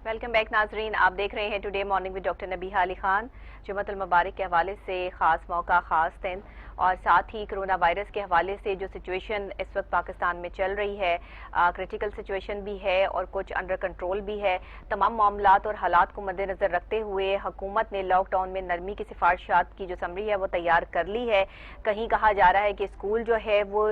Welcome back नाजरीन, आप देख रहे हैं today morning with doctor Nabiha Ali Khan. जुम्मतुल मुबारक के हवाले से ख़ास मौका, ख़ास दिन और साथ ही कोरोना वायरस के हवाले से जो सिचुएशन इस वक्त पाकिस्तान में चल रही है, क्रिटिकल सिचुएशन भी है और कुछ अंडर कंट्रोल भी है। तमाम मामलात और हालात को मद्देनज़र रखते हुए हुकूमत ने लॉकडाउन में नरमी की सिफारिशात की जो समरी है वो तैयार कर ली है। कहीं कहा जा रहा है कि स्कूल जो है वो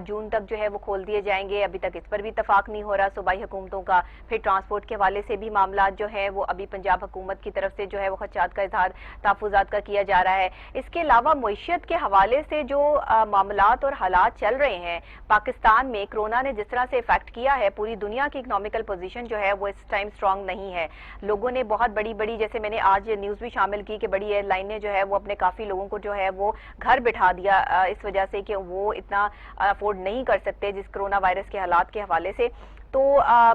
जून तक जो है वो खोल दिए जाएंगे, अभी तक इस पर भी इतफाक नहीं हो रहा सूबाई हुकूमतों का। फिर ट्रांसपोर्ट के हवाले से भी मामला जो है वो अभी पंजाब हुकूमत की तरफ से जो है वो खदशात का इजहार तहफ़्फ़ुज़ात का किया जा रहा है। इसके अलावा मईशत के हवाले से जो मामलात और हालात चल रहे हैं पाकिस्तान में, कोरोना ने जिस तरह से इफेक्ट किया है, पूरी दुनिया की इकोनॉमिकल पोजीशन जो है वो इस टाइम स्ट्रांग नहीं है। लोगों ने बहुत बड़ी बड़ी, जैसे मैंने आज न्यूज़ भी शामिल की कि बड़ी एयरलाइनें जो है वो अपने काफ़ी लोगों को जो है वो घर बिठा दिया इस वजह से कि वो इतना अफोर्ड नहीं कर सकते जिस कोरोना वायरस के हालात के हवाले से। तो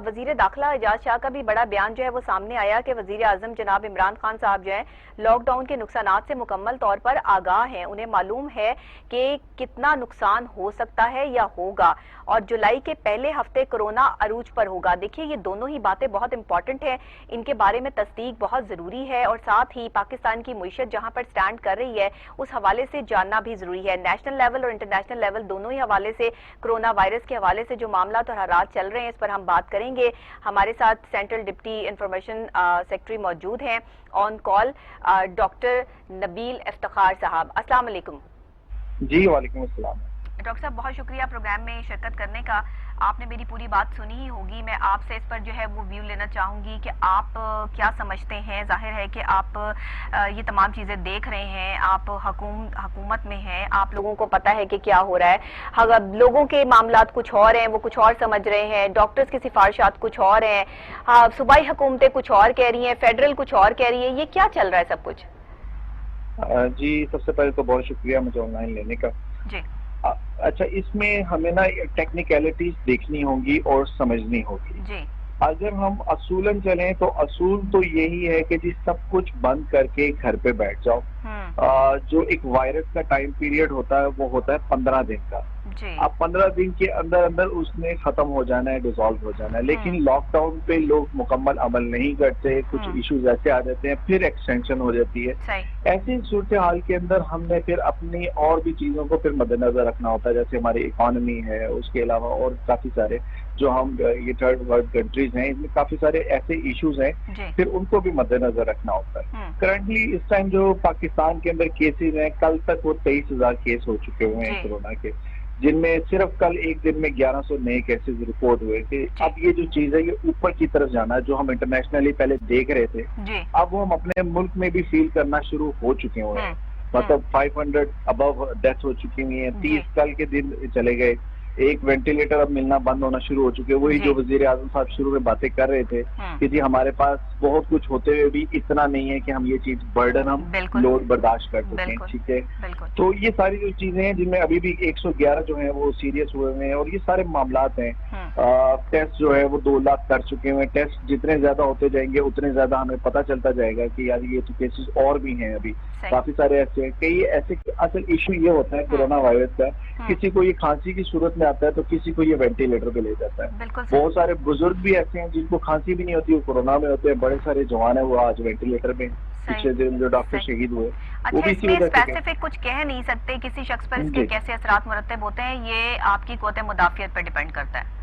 वजीर दाखिला एजाज शाह का भी बड़ा बयान जो है वो सामने आया कि वजीर आजम जनाब इमरान खान साहब जो है लॉकडाउन के नुकसानात से मुकम्मल तौर पर आगाह हैं। उन्हें मालूम है कि कितना नुकसान हो सकता है या होगा और जुलाई के पहले हफ्ते कोरोना अरूज पर होगा। देखिए, ये दोनों ही बातें बहुत इंपॉर्टेंट हैं, इनके बारे में तस्दीक बहुत ज़रूरी है और साथ ही पाकिस्तान की मईशत जहाँ पर स्टैंड कर रही है उस हवाले से जानना भी ज़रूरी है। नेशनल लेवल और इंटरनेशनल लेवल दोनों ही हवाले से कोरोना वायरस के हवाले से जो मामला और हालात चल रहे हैं इस पर हम बात करेंगे। हमारे साथ सेंट्रल डिप्टी इंफॉर्मेशन सेक्रेटरी मौजूद हैं on call, doctor Nabeel Iftikhar साहब। अस्सलाम वालेकुम। जी वालेकुम अस्सलाम। डॉक्टर साहब, बहुत शुक्रिया प्रोग्राम में शिरकत करने का। आपने मेरी पूरी बात सुनी ही होगी। मैं आपसे इस पर जो है वो व्यू लेना चाहूँगी कि आप क्या समझते हैं। जाहिर है कि आप ये तमाम चीज़ें देख रहे हैं, आप हुकूमत में हैं, आप लोगों को पता है कि क्या हो रहा है। अगर लोगों के मामलात कुछ और हैं, वो कुछ और समझ रहे हैं, डॉक्टर्स की सिफारिशात कुछ और हैं, सूबाई हुकूमतें कुछ और कह रही हैं, फेडरल कुछ और कह रही है, ये क्या चल रहा है सब कुछ? जी, सबसे पहले तो बहुत शुक्रिया मुझे ऑनलाइन लेने का। जी। अच्छा, इसमें हमें ना टेक्निकलिटीज देखनी होगी और समझनी होगी। जी। अगर हम असूलन चलें तो असूल तो यही है कि जी सब कुछ बंद करके घर पे बैठ जाओ। जो एक वायरस का टाइम पीरियड होता है वो होता है 15 दिन का। अब 15 दिन के अंदर अंदर उसने खत्म हो जाना है, डिसॉल्व हो जाना है। लेकिन लॉकडाउन पे लोग मुकम्मल अमल नहीं करते, कुछ इश्यूज ऐसे आ जाते हैं, फिर एक्सटेंशन हो जाती है। ऐसी सूरत हाल के अंदर हमने फिर अपनी और भी चीजों को फिर मद्देनजर रखना होता है, जैसे हमारी इकोनॉमी है, उसके अलावा और काफी सारे जो हम ये थर्ड वर्ल्ड कंट्रीज हैं, इसमें काफी सारे ऐसे इश्यूज हैं, फिर उनको भी मद्देनजर रखना होता है। करंटली इस टाइम जो पाकिस्तान के अंदर केसेस हैं, कल तक वो 23,000 केस हो चुके हुए हैं कोरोना के, जिनमें सिर्फ कल एक दिन में 1100 नए केसेस रिपोर्ट हुए थे। अब ये जो चीज है ये ऊपर की तरफ जाना है, जो हम इंटरनेशनली पहले देख रहे थे, अब वो हम अपने मुल्क में भी फील करना शुरू हो चुके हुए हैं। मतलब 500 अबव डेथ हो चुकी हुई है, 30 कल के दिन चले गए, एक वेंटिलेटर अब मिलना बंद होना शुरू हो चुके हैं। वही जो वजीर आजम साहब शुरू में बातें कर रहे थे कि जी हमारे पास बहुत कुछ होते हुए भी इतना नहीं है कि हम ये चीज बर्डन हम लोड बर्दाश्त कर सकें। ठीक है, तो ये सारी जो चीजें हैं जिनमें अभी भी 111 जो है वो सीरियस हुए हुए हैं और ये सारे मामलात हैं। टेस्ट जो है वो 2 लाख कर चुके हुए हैं। टेस्ट जितने ज्यादा होते जाएंगे उतने ज्यादा हमें पता चलता जाएगा कि यार ये तो केसेस और भी हैं। अभी काफी सारे ऐसे कई ऐसे असल इशू ये होता है कोरोना वायरस का, किसी को ये खांसी की सूरत में आता है तो किसी को ये वेंटिलेटर पे ले जाता है। बहुत सारे बुजुर्ग भी ऐसे हैं जिनको खांसी भी नहीं होती, वो कोरोना में होते हैं। बड़े सारे जवान है वो आज वेंटिलेटर में, पिछले दिन जो डॉक्टर शहीद हुए वो भी इसी वजह से। स्पेसिफिक कुछ कह नहीं सकते किसी शख्स पर इसके कैसे असरात मुरत्तब होते हैं, ये आपकी क़ुव्वत मुदाफ़ियत पर डिपेंड करता है।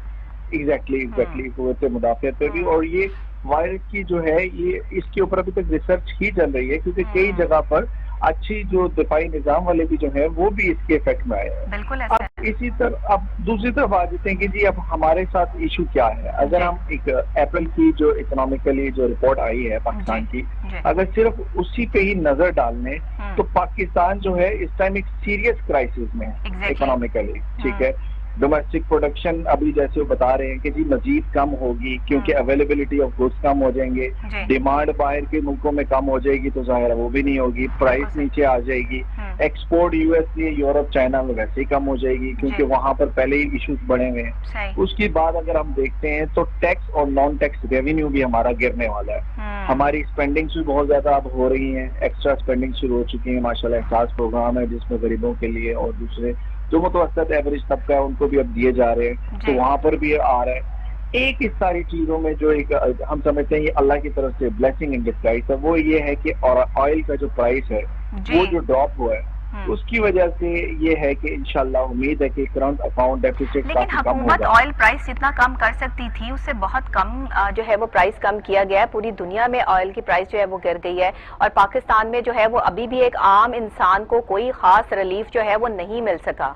एग्जैक्टली क़ुव्वत मुदाफ़ियत पे भी। और ये वायरस की जो है ये इसके ऊपर अभी तक रिसर्च ही चल रही है, क्योंकि कई जगह पर अच्छी जो दिफाई निजाम वाले भी जो है वो भी इसके इफेक्ट में आए हैं। अब इसी तरह अब दूसरी तरफ आ जाते हैं कि जी अब हमारे साथ इशू क्या है। अगर हम एक अप्रैल की जो इकोनॉमिकली जो रिपोर्ट आई है पाकिस्तान की, अगर सिर्फ उसी पे ही नजर डालने तो पाकिस्तान जो है इस टाइम एक सीरियस क्राइसिस में है इकोनॉमिकली। ठीक है, डोमेस्टिक प्रोडक्शन अभी जैसे वो बता रहे हैं कि जी मजीद कम होगी क्योंकि अवेलेबिलिटी ऑफ गुड्स कम हो जाएंगे, डिमांड बाहर के मुल्कों में कम हो जाएगी तो जाहिर है वो भी नहीं होगी, प्राइस नीचे आ जाएगी। एक्सपोर्ट यूएस यूरोप चाइना में वैसे ही कम हो जाएगी क्योंकि वहां पर पहले ही इश्यूज बढ़े हुए हैं। उसके बाद अगर हम देखते हैं तो टैक्स और नॉन टैक्स रेवेन्यू भी हमारा गिरने वाला है। हमारी स्पेंडिंग्स भी बहुत ज्यादा अब हो रही हैं, एक्स्ट्रा स्पेंडिंग शुरू हो चुकी है। माशाल्लाह एहसास प्रोग्राम है जिसमें गरीबों के लिए और दूसरे जो मुतवस्सित एवरेज तबका है उनको भी अब दिए जा रहे हैं, तो वहां पर भी आ रहा है। एक इस सारी चीजों में जो एक हम समझते हैं ये अल्लाह की तरफ से ब्लेसिंग इन डिस्गाइज है, वो ये है कि ऑयल का जो प्राइस है वो जो ड्रॉप हुआ है उसकी वजह से ये है कि इंशाल्लाह उम्मीद है कि करंट अकाउंट डेफिसिट लेकिन हुकूमत ऑयल प्राइस जितना कम कर सकती थी उससे बहुत कम जो है वो प्राइस कम किया गया है। पूरी दुनिया में ऑयल की प्राइस जो है वो गिर गई है और पाकिस्तान में जो है वो अभी भी एक आम इंसान को कोई खास रिलीफ जो है वो नहीं मिल सका।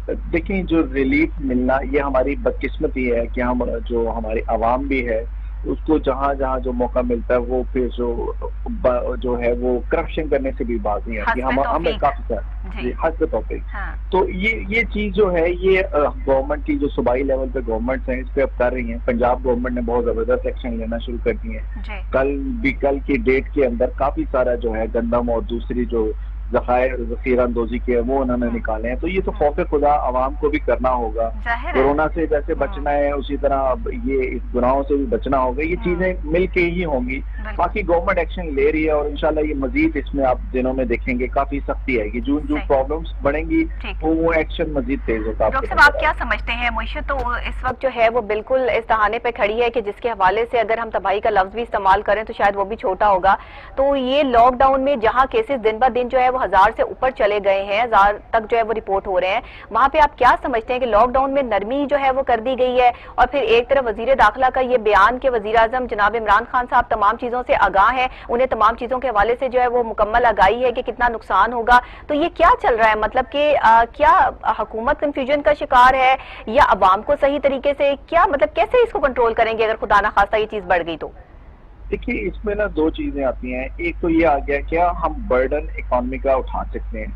देखिए, जो रिलीफ मिलना ये हमारी बदकिस्मती है कि हम जो हमारी आवाम भी है उसको जहाँ जहाँ जो मौका मिलता है वो फिर जो है वो करप्शन करने से भी बात नहीं आती। हमें काफी सारा हद टॉपिक। तो ये चीज जो है ये गवर्नमेंट की जो सूबाई लेवल पे गवर्नमेंट्स हैं इस पे अब कर रही हैं। पंजाब गवर्नमेंट ने बहुत जबरदस्त एक्शन लेना शुरू कर दिए हैं। कल की डेट के अंदर काफी सारा जो है गंदम और दूसरी जो जखीरा अंदोजी के वो उन्होंने निकाले हैं। तो ये तो खौफ खुदा आवाम को भी करना होगा। कोरोना से जैसे बचना है उसी तरह ये इस गुनाहों से भी बचना होगा। ये चीजें मिल के ही होंगी। बाकी गवर्नमेंट एक्शन ले रही है और इंशाल्लाह ये मजीद इसमें आप दिनों में देखेंगे काफी सख्ती आएगी। जो प्रॉब्लम्स बढ़ेंगी वो एक्शन मजीद तेज होगा। डॉक्टर साहब, आप क्या समझते हैं? मुइशत तो इस वक्त जो है वो बिल्कुल इस तहाने पे खड़ी है कि जिसके हवाले से अगर हम तबाही का लफ्ज भी इस्तेमाल करें तो शायद वो भी छोटा होगा। तो ये लॉकडाउन में जहाँ केसेस दिन ब दिन जो है 1000 से ऊपर चले गए हैं, 1000 तक जो है वो रिपोर्ट हो रहे हैं, वहां पे आप क्या समझते हैं कि लॉकडाउन में नरमी जो है वो कर दी गई है? और फिर एक तरफ वजीर दाखिला का ये बयान कि वजीर आजम जनाब इमरान खान साहब तमाम चीजों से आगाह हैं, उन्हें तमाम चीजों के हवाले से जो है वो मुकम्मल आगाही है कि कितना नुकसान होगा। तो ये क्या चल रहा है? मतलब कि क्या हुकूमत कंफ्यूजन का शिकार है या अवाम को सही तरीके से क्या मतलब कैसे इसको कंट्रोल करेंगे अगर खुदा ना खास्ता ये चीज बढ़ गई तो? देखिए, इसमें ना दो चीजें आती हैं। एक तो ये आ गया क्या हम बर्डन इकोनॉमी का उठा सकते हैं?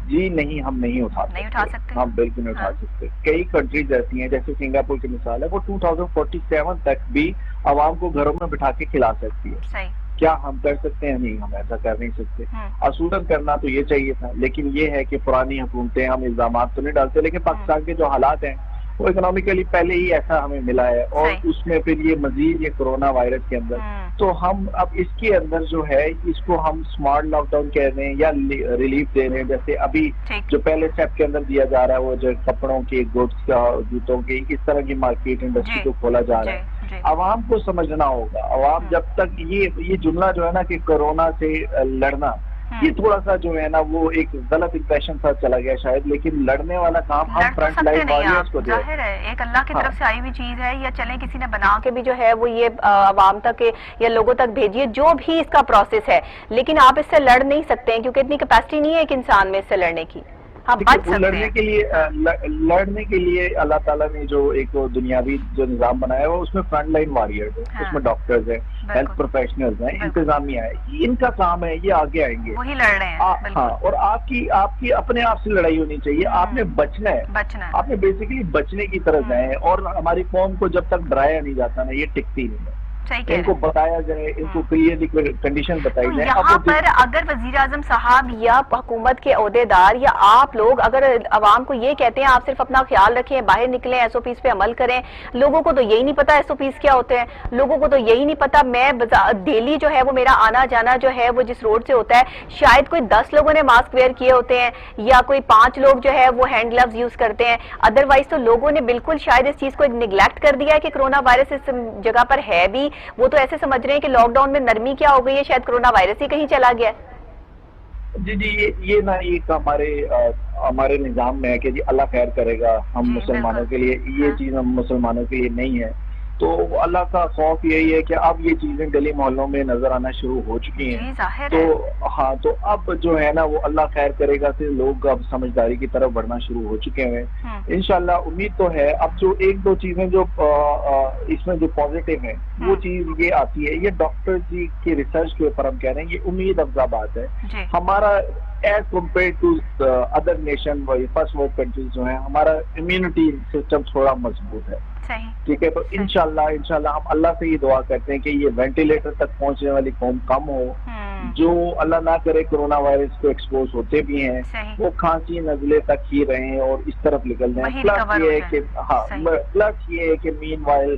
जी नहीं, हम नहीं उठा सकते। हम बिल्कुल नहीं उठा सकते। कई कंट्रीज ऐसी हैं जैसे सिंगापुर की मिसाल है, वो 2047 तक भी आवाम को घरों में बिठा के खिला सकती है। सही। क्या हम कर सकते हैं? नहीं, हम ऐसा कर नहीं सकते। असूलन करना तो ये चाहिए था, लेकिन ये है कि पुरानी हुकूमतें हम इल्जाम तो नहीं डालते, लेकिन पाकिस्तान के जो हालात हैं वो इकोनॉमिकली पहले ही ऐसा हमें मिला है और उसमें फिर ये मजीद ये कोरोना वायरस के अंदर तो हम अब इसके अंदर जो है इसको हम स्मार्ट लॉकडाउन कह रहे हैं या रिलीफ दे रहे हैं। जैसे अभी जो पहले स्टेप के अंदर दिया जा रहा है वो जो कपड़ों के, गुड्स का, जूतों के, इस तरह की मार्केट इंडस्ट्री को खोला जा रहा है। आवाम को समझना होगा। आवाम जब तक ये जुमला जो है ना कि कोरोना से लड़ना, ये थोड़ा सा जो है ना वो एक गलत इंप्रेशन सा चला गया शायद, लेकिन लड़ने वाला काम हम फ्रंट लाइन वॉरियर्स को दे। जाहिर है एक अल्लाह की तरफ से आई हुई चीज है, या चलें किसी ने बना के भी जो है वो ये आवाम तक या लोगों तक भेजिए, जो भी इसका प्रोसेस है, लेकिन आप इससे लड़ नहीं सकते हैं क्योंकि इतनी कैपेसिटी नहीं है एक इंसान में इससे लड़ने की। हाँ, लड़ने के लिए अल्लाह ताला ने जो एक दुनियावी जो निजाम बनाया है वो उसमें फ्रंट लाइन वॉरियर्स है, उसमें डॉक्टर्स हैं, हेल्थ प्रोफेशनल्स हैं, इंतजामिया है, इनका काम है, ये आगे आएंगे, वही लड़ रहे हैं। हाँ, और आपकी अपने आप से लड़ाई होनी चाहिए। आपने बचना है, आपने बेसिकली बचने की तरफ जाए। और हमारी कौम को जब तक डराया नहीं जाता ना ये टिकती नहीं है। इनको बताया जाए, इनको क्लियरली कंडीशन बताई जाए। यहाँ पर अगर वजीर आजम साहब या हुकूमत के ओहदेदार या आप लोग अगर अवाम को ये कहते हैं आप सिर्फ अपना ख्याल रखें, बाहर निकलें, एसओपीज पे अमल करें, लोगों को तो यही नहीं पता एसओपीज क्या होते हैं, लोगों को तो यही नहीं पता। मैं डेली जो है वो मेरा आना जाना जो है वो जिस रोड से होता है, शायद कोई 10 लोगों ने मास्क वेयर किए होते हैं या कोई 5 लोग जो है वो हैंड ग्लव्स यूज करते हैं। अदरवाइज तो लोगों ने बिल्कुल शायद इस चीज को निगलेक्ट कर दिया है कि कोरोना वायरस इस जगह पर है भी। वो तो ऐसे समझ रहे हैं कि लॉकडाउन में नरमी क्या हो गई है, शायद कोरोना वायरस ही कहीं चला गया। जी, ये ना एक हमारे निजाम में है कि जी अल्लाह खैर करेगा हम मुसलमानों के लिए, ये चीज हम मुसलमानों के लिए नहीं है। तो अल्लाह का खौफ यही है कि अब ये चीजें गली मोहल्लों में नजर आना शुरू हो चुकी हैं। तो हाँ, तो अब जो है ना वो अल्लाह खैर करेगा से लोग अब समझदारी की तरफ बढ़ना शुरू हो चुके हैं। इंशाल्लाह उम्मीद तो है। अब जो एक दो चीजें जो इसमें जो पॉजिटिव है वो चीज ये आती है, ये डॉक्टर जी की रिसर्च के ऊपर हम कह रहे हैं, ये उम्मीद अफजा बात है। हमारा as compared to other nation first world countries जो है, हमारा इम्यूनिटी सिस्टम थोड़ा मजबूत है। ठीक है, तो इंशाल्लाह हम अल्लाह से ये दुआ करते हैं कि ये वेंटिलेटर तक पहुंचने वाली कौम कम हो। जो अल्लाह ना करे कोरोना वायरस को एक्सपोज होते भी हैं वो खांसी नजले तक ही रहे और इस तरफ निकल जाए। प्लस ये है कि मीनवाइल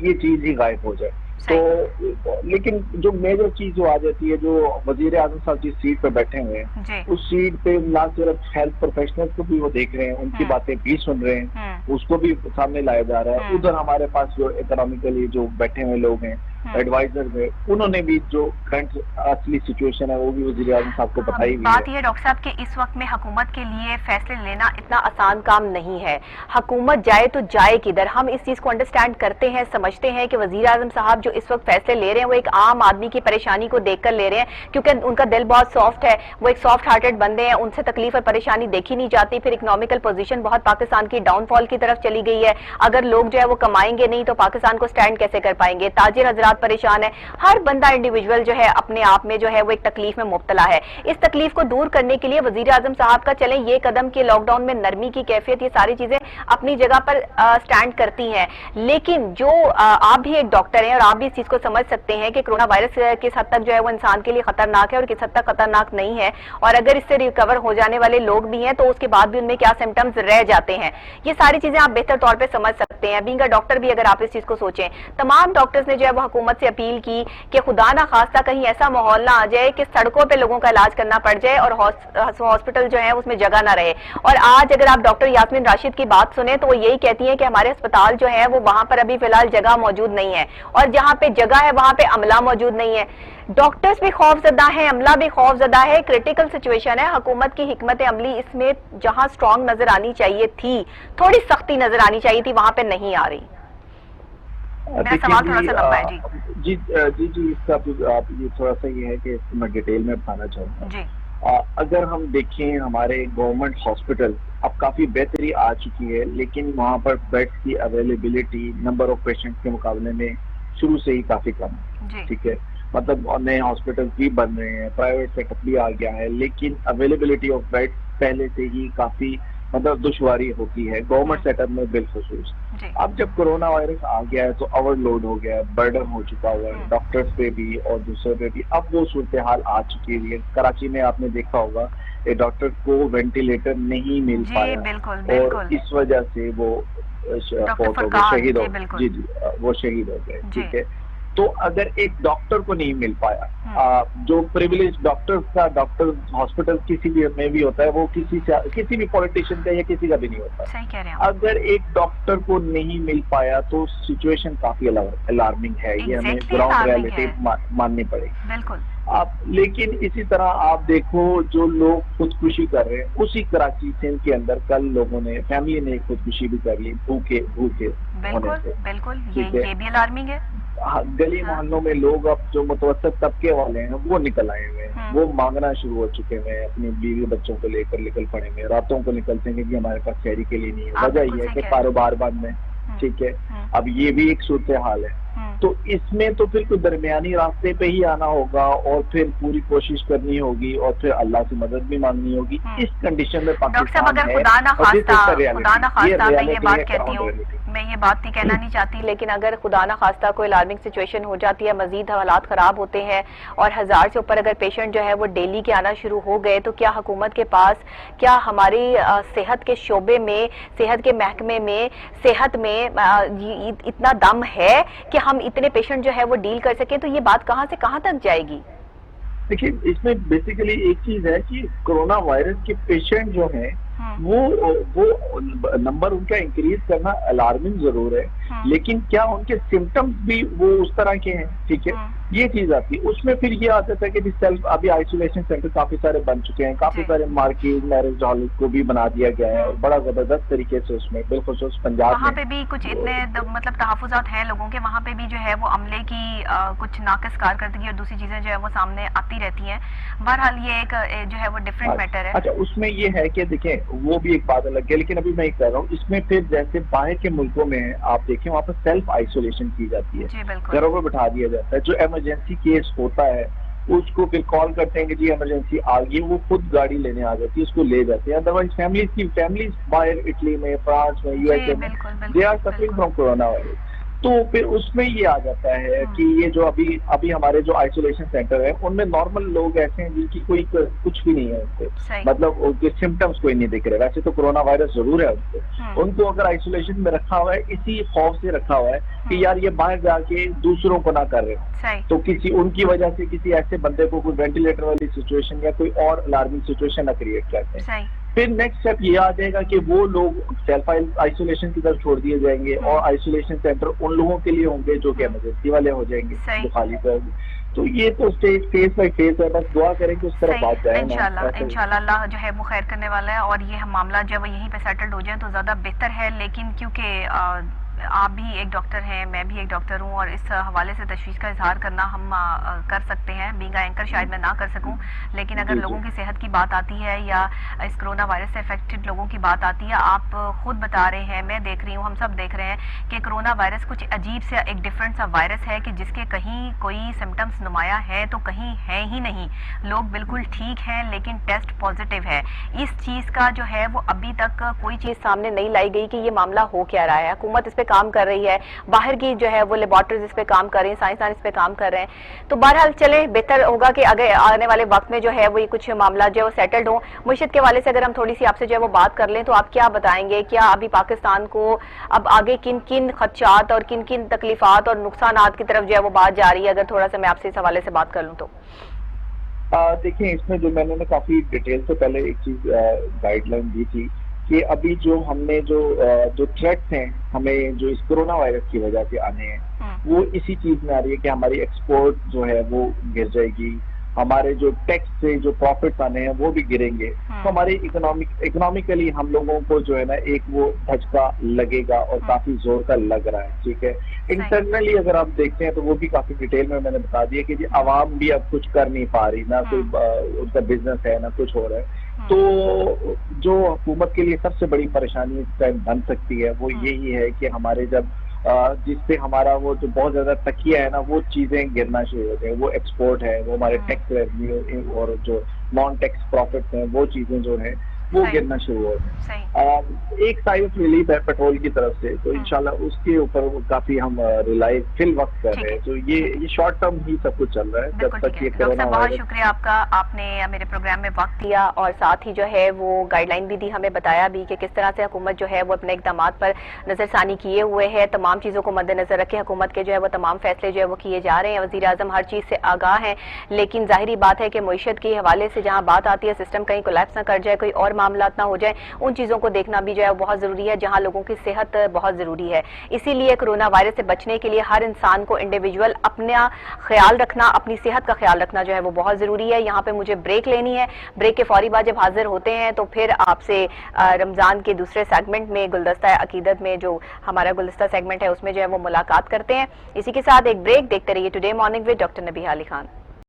ये चीज ही गायब हो जाए। तो लेकिन जो मेजर चीज जो आ जाती है, जो वजीर आजम साहब जिस सीट पे बैठे हुए हैं उस सीट पे ना सिर्फ हेल्थ प्रोफेशनल्स को भी वो देख रहे हैं, उनकी बातें भी सुन रहे हैं, उसको भी सामने लाया जा रहा है। उधर हमारे पास जो इकोनॉमिकली जो बैठे हुए लोग हैं, एडवाइजर्स है, उन्होंने भी जो करंट असली सिचुएशन है वो भी वजीर आजम साहब को बताई हुई है। बात ये डॉक्टर साहब कि इस वक्त में हुकूमत के लिए फैसले लेना इतना आसान काम नहीं है। हुकूमत जाए तो जाए किधर? हम इस चीज को अंडरस्टैंड करते हैं, समझते हैं कि वजीर आजम साहब जो इस वक्त फैसले ले रहे हैं वो एक आम आदमी की परेशानी को देखकर ले रहे हैं, क्योंकि उनका दिल बहुत सॉफ्ट है, वो एक सॉफ्ट हार्टेड बंदे हैं, उनसे तकलीफ और परेशानी देखी नहीं जाती। फिर इकोनॉमिकल पोजीशन बहुत पाकिस्तान की डाउनफॉल की तरफ चली गई है। अगर लोग जो है वो कमाएंगे नहीं तो पाकिस्तान को स्टैंड कैसे कर पाएंगे? ताजिर हजरात परेशान है, हर बंदा इंडिविजुअल जो है अपने आप में जो है वो एक तकलीफ में मुब्तला है। इस तकलीफ को दूर करने के लिए वजीर आजम साहब का चले ये कदम कि लॉकडाउन में नरमी की कैफियत, ये सारी चीजें अपनी जगह पर स्टैंड करती हैं, लेकिन जो आप भी एक डॉक्टर हैं और आप भी इस चीज को समझ सकते हैं कि कोरोना वायरस किस हद तक जो है वो इंसान के लिए खतरनाक है और किस हद तक खतरनाक नहीं है, और अगर इससे रिकवर हो जाने वाले लोग भी हैं तो उसके बाद भी उनमें क्या सिम्टम्स रह जाते हैं, ये सारी चीजें आप बेहतर तौर पर समझ सकते हैं। बीइंग अ डॉक्टर भी अगर आप इस चीज को सोचें, तमाम डॉक्टर्स ने जो है वो हुकूमत से अपील की कि खुदा ना खास्ता कहीं ऐसा माहौल ना आ जाए कि सड़कों पे लोगों का इलाज करना पड़ जाए और हॉस्पिटल जो है उसमें जगह ना रहे। और आज अगर आप डॉक्टर यास्मीन राशिद की बात सुने तो वो यही कहती है कि हमारे अस्पताल जो है वो वहां पर अभी फिलहाल जगह मौजूद नहीं है, और जहां पे जगह है वहां पे अमला मौजूद नहीं है। डॉक्टर्स भी खौफजदा है, अमला भी खौफजदा है। क्रिटिकल सिचुएशन है। हुकूमत की हिकमत अमली इसमें जहां स्ट्रांग नजर आनी चाहिए थी, थोड़ी सख्ती नजर आनी चाहिए थी, वहां पे नहीं आ रही। मेरा सवाल थोड़ा सा लंबा है जी। जी इसका आप ये थोड़ा सा ये है कि मैं डिटेल में बताना चाहूँगा जी। अगर हम देखें हमारे गवर्नमेंट हॉस्पिटल अब काफी बेहतरी आ चुकी है, लेकिन वहाँ पर बेड्स की अवेलेबिलिटी नंबर ऑफ पेशेंट्स के मुकाबले में शुरू से ही काफी कम है। ठीक है, मतलब नए हॉस्पिटल भी बन रहे हैं, प्राइवेट सेटअप भी आ गया है, लेकिन अवेलेबिलिटी ऑफ बेड्स पहले से ही काफी मतलब दुश्वारी होती है गवर्नमेंट सेटअप में बिलखुसूस। अब जब कोरोना वायरस आ गया है तो ओवरलोड हो गया है, बर्डन हो चुका हुआ है डॉक्टर्स पे भी और दूसरों पे भी। अब वो सूरत हाल आ चुकी है। कराची में आपने देखा होगा डॉक्टर को वेंटिलेटर नहीं मिल पाया, और इस वजह से वो शहीद हो गए। जी वो शहीद हो गए। ठीक है, तो अगर एक डॉक्टर को नहीं मिल पाया, जो प्रिविलेज डॉक्टर्स का डॉक्टर हॉस्पिटल किसी भी में भी होता है, वो किसी भी पॉलिटिशियन का या किसी का भी नहीं होता। सही कह रहे हैं। अगर एक डॉक्टर को नहीं मिल पाया तो सिचुएशन काफी अलार्मिंग है। ये हमें ग्राउंड रियलिटी माननी पड़ेगी। बिल्कुल। लेकिन इसी तरह आप देखो जो लोग खुदकुशी कर रहे हैं, उसी कराची सिंध के अंदर कल लोगों ने, फैमिली ने खुदकुशी भी कर ली भूखे होने से। बिल्कुल ये भी अलार्मिंग है। गली मोहल्लों में लोग अब जो मुतवसत तबके वाले हैं वो निकल आए हुए हैं, वो मांगना शुरू हो चुके हैं, अपनी बीवी बच्चों को लेकर निकल पड़े हैं, रातों को निकलते हैं कि हमारे पास शहरी के लिए नहीं है। वजह ये है कि कारोबार बंद है। ठीक है, अब ये भी एक सूरत हाल है। तो इसमें तो फिर कोई दरमियानी रास्ते पे ही आना होगा और फिर पूरी कोशिश करनी होगी और फिर अल्लाह से मदद भी मांगनी होगी। इस कंडीशन में पाकिस्तान अगर खुदा ना खास्ता मैं ये बात नहीं कहना नहीं चाहती, लेकिन अगर खुदा ना खास्ता कोई अलार्मिंग सिचुएशन हो जाती है, मजीद हालात खराब होते हैं और 1000 से ऊपर अगर पेशेंट जो है वो डेली के आना शुरू हो गए, तो क्या हुकूमत के पास, क्या हमारी सेहत के शोबे में, सेहत के महकमे में, सेहत में इतना दम है कि हम इतने पेशेंट जो है वो डील कर सके? तो ये बात कहाँ से कहाँ तक जाएगी? देखिए, इसमें बेसिकली एक चीज है कि कोरोना वायरस के पेशेंट जो हैं वो नंबर उनका इंक्रीज करना अलार्मिंग जरूर है, लेकिन क्या उनके सिम्टम्स भी वो उस तरह के हैं? ठीक है, ये चीज आती है। उसमें फिर ये आता था कि सेल्फ अभी आइसोलेशन सेंटर काफी सारे बन चुके हैं, काफी सारे मार्केट मैरिज हॉल को भी बना दिया गया है और बड़ा जबरदस्त तरीके से उसमें बिलखुसूस पंजाब वहाँ पे भी कुछ इतने मतलब तहफुजात हैं लोगों के, वहाँ पे भी जो है वो अमले की कुछ नाकिस कारकर्दगी और दूसरी चीजें जो है वो सामने आती रहती हैं। बहरहाल ये एक जो है वो डिफरेंट मैटर है। अच्छा, उसमें ये है कि देखें वो भी एक बात अलग है, लेकिन अभी मैं कह रहा हूँ इसमें फिर जैसे बाहर के मुल्कों में आप देखें वहाँ पर सेल्फ आइसोलेशन की जाती है, घरों पर बैठा दिया जाता है। जो इमरजेंसी केस होता है उसको फिर कॉल करते हैं कि जी इमरजेंसी आ गई, वो खुद गाड़ी लेने आ जाती है, उसको ले जाते हैं। अदरवाइज फैमिलीज बाहर इटली में, फ्रांस में, यूएसए में, they are suffering from corona virus. तो फिर उसमें ये आ जाता है कि ये जो अभी हमारे जो आइसोलेशन सेंटर है उनमें नॉर्मल लोग ऐसे हैं जिनकी कोई कुछ भी नहीं है उनको, मतलब उनके सिम्टम्स कोई नहीं दिख रहे। वैसे तो कोरोना वायरस जरूर है उनको अगर आइसोलेशन में रखा हुआ है इसी खौफ से रखा हुआ है कि यार ये बाहर जाके दूसरों को ना कर रहे, तो किसी उनकी वजह से किसी ऐसे बंदे को कोई वेंटिलेटर वाली सिचुएशन या कोई और अलार्मिंग सिचुएशन ना क्रिएट करते हैं। फिर नेक्स्ट स्टेप ये आ जाएगा कि वो लोग सेल्फ आइसोलेशन की तरफ छोड़ दिए जाएंगे और आइसोलेशन सेंटर उन लोगों के लिए होंगे जो कि इमरजेंसी वाले हो जाएंगे, जो खाली कर। तो ये तो फेस बाय फेस है, बस दुआ करें कि उस तरफ बात जाए। इंशाल्लाह अल्लाह जो है वो खैर करने वाला है और ये मामला जब यहीं पे सेटल्ड हो जाए तो ज्यादा बेहतर है। लेकिन क्योंकि आप भी एक डॉक्टर हैं, मैं भी एक डॉक्टर हूं और इस हवाले से तशवीश का इजहार करना हम कर सकते हैं। बीइंग एंकर शायद मैं ना कर सकूं, लेकिन अगर लोगों की सेहत की बात आती है या इस कोरोना वायरस से अफेक्टेड लोगों की बात आती है, आप खुद बता रहे हैं, मैं देख रही हूँ, हम सब देख रहे हैं कि कोरोना वायरस कुछ अजीब से एक डिफरेंट सा वायरस है कि जिसके कहीं कोई सिम्टम्स नुमाया है तो कहीं है ही नहीं। लोग बिल्कुल ठीक हैं लेकिन टेस्ट पॉजिटिव है। इस चीज का जो है वो अभी तक कोई चीज सामने नहीं लाई गई कि ये मामला हो क्या रहा है। हुकूमत इस पे काम कर रही है, बाहर की जो है वो लेबोरेटरीज इस पे काम कर रही हैं, साइंसदान इस पे काम कर रहे हैं। तो बहरहाल चले, बेहतर होगा कि अगर आने वाले वक्त में जो है वो ये कुछ मामला जो है वो सेटल्ड हो। मुर्शिद के वाले से अगर हम थोड़ी सी आपसे जो है वो बात कर लें तो आप क्या बताएंगे, क्या अभी पाकिस्तान को अब आगे किन किन खदशात और किन किन तकलीफात और नुकसानात की तरफ जो है वो बात जा रही है? अगर थोड़ा सा मैं आपसे इस हवाले से बात कर लूँ तो। देखिए, इसमें जो मैंने काफी डिटेल से पहले एक चीज गाइडलाइन दी थी कि अभी जो हमने जो थ्रेट्स हैं हमें जो इस कोरोना वायरस की वजह से आने हैं वो इसी चीज में आ रही है कि हमारी एक्सपोर्ट जो है वो गिर जाएगी, हमारे जो टैक्स से जो प्रॉफिट्स आने हैं वो भी गिरेंगे। तो हमारे इकोनॉमिकली हम लोगों को जो है ना एक वो झटका लगेगा और काफी जोर का लग रहा है। ठीक है, इंटरनली अगर आप देखते हैं तो वो भी काफी डिटेल में मैंने बता दिया कि आवाम भी अब कुछ कर नहीं पा रही, ना कोई उनका बिजनेस है ना कुछ हो रहा है। तो जो हुकूमत के लिए सबसे बड़ी परेशानी इस टाइम बन सकती है वो यही है कि हमारे जब जिससे हमारा वो जो बहुत ज्यादा तकिया है ना वो चीजें गिरना शुरू होते हैं, वो एक्सपोर्ट है, वो हमारे टैक्स रेवेन्यू और जो नॉन टैक्स प्रॉफिट्स हैं वो चीजें जो है वो गिरना शुरू हो गए। एक साइड ऑफ रिलीफ है पेट्रोल की तरफ से, तो इंशाल्लाह उसके ऊपर काफी हम रिलाई फिल वक्त कर रहे हैं। तो ये शॉर्ट टर्म ही सब कुछ चल रहा है जब तक ये कोरोना। बहुत शुक्रिया आपका, आपने मेरे प्रोग्राम में वक्त दिया और साथ ही जो है वो गाइडलाइन भी दी, हमें बताया भी कि किस तरह से हुकूमत जो है वो अपने इकदाम पर नजरसानी किए हुए है। तमाम चीजों को मद्देनजर रखे हुकूमत के जो है वो तमाम फैसले जो है वो किए जा रहे हैं। वजीर आजम हर चीज से आगाह है, लेकिन जाहिर बात है कि मईशत के हवाले से जहाँ बात आती है सिस्टम कहीं कोलैप्स ना कर जाए, कोई और मामला ना हो जाए, उन चीजों को देखना भी जो है बहुत जरूरी है, जहां लोगों की सेहत बहुत जरूरी है। इसीलिए कोरोना वायरस से बचने के लिए हर इंसान को इंडिविजुअल अपना ख्याल रखना, अपनी सेहत का ख्याल रखना जो है वो बहुत जरूरी है। यहाँ पे मुझे ब्रेक लेनी है, ब्रेक के फौरी बाद जब हाजिर होते हैं तो फिर आपसे रमजान के दूसरे सेगमेंट में गुलदस्ता अकीदत में जो हमारा गुलदस्ता सेगमेंट है उसमें जो है वो मुलाकात करते हैं। इसी के साथ एक ब्रेक, देखते रहिए today morning with doctor Nabiha Ali Khan.